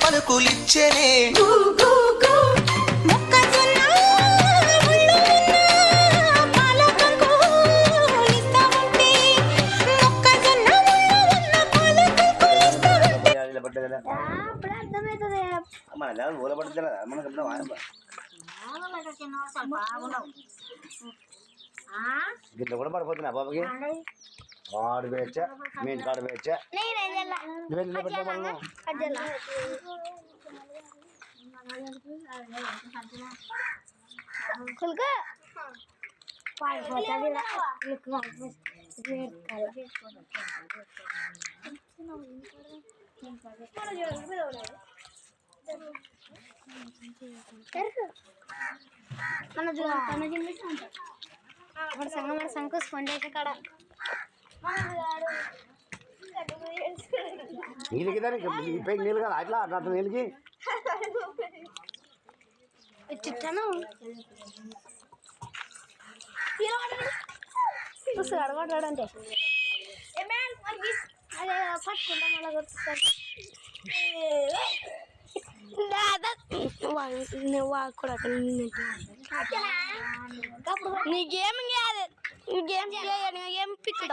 పలుకులిచ్చనే గిట్ల కూడా పడిపోతున్నా బాబాకి వాడు వేయచ్చా మీ ఇంటి కాడ వేయచ్చా మన సంకోస్ పండేక కాడ నీళ్ళకి నీళ్ళు కదా అట్లా అట్లా నీళ్ళకి చిట్టాను అడగడంటే అదే పట్టుకుంటా మళ్ళీ గుర్తుతాను కూడా నీ గేమ్ కాదు గేమ్ పిక్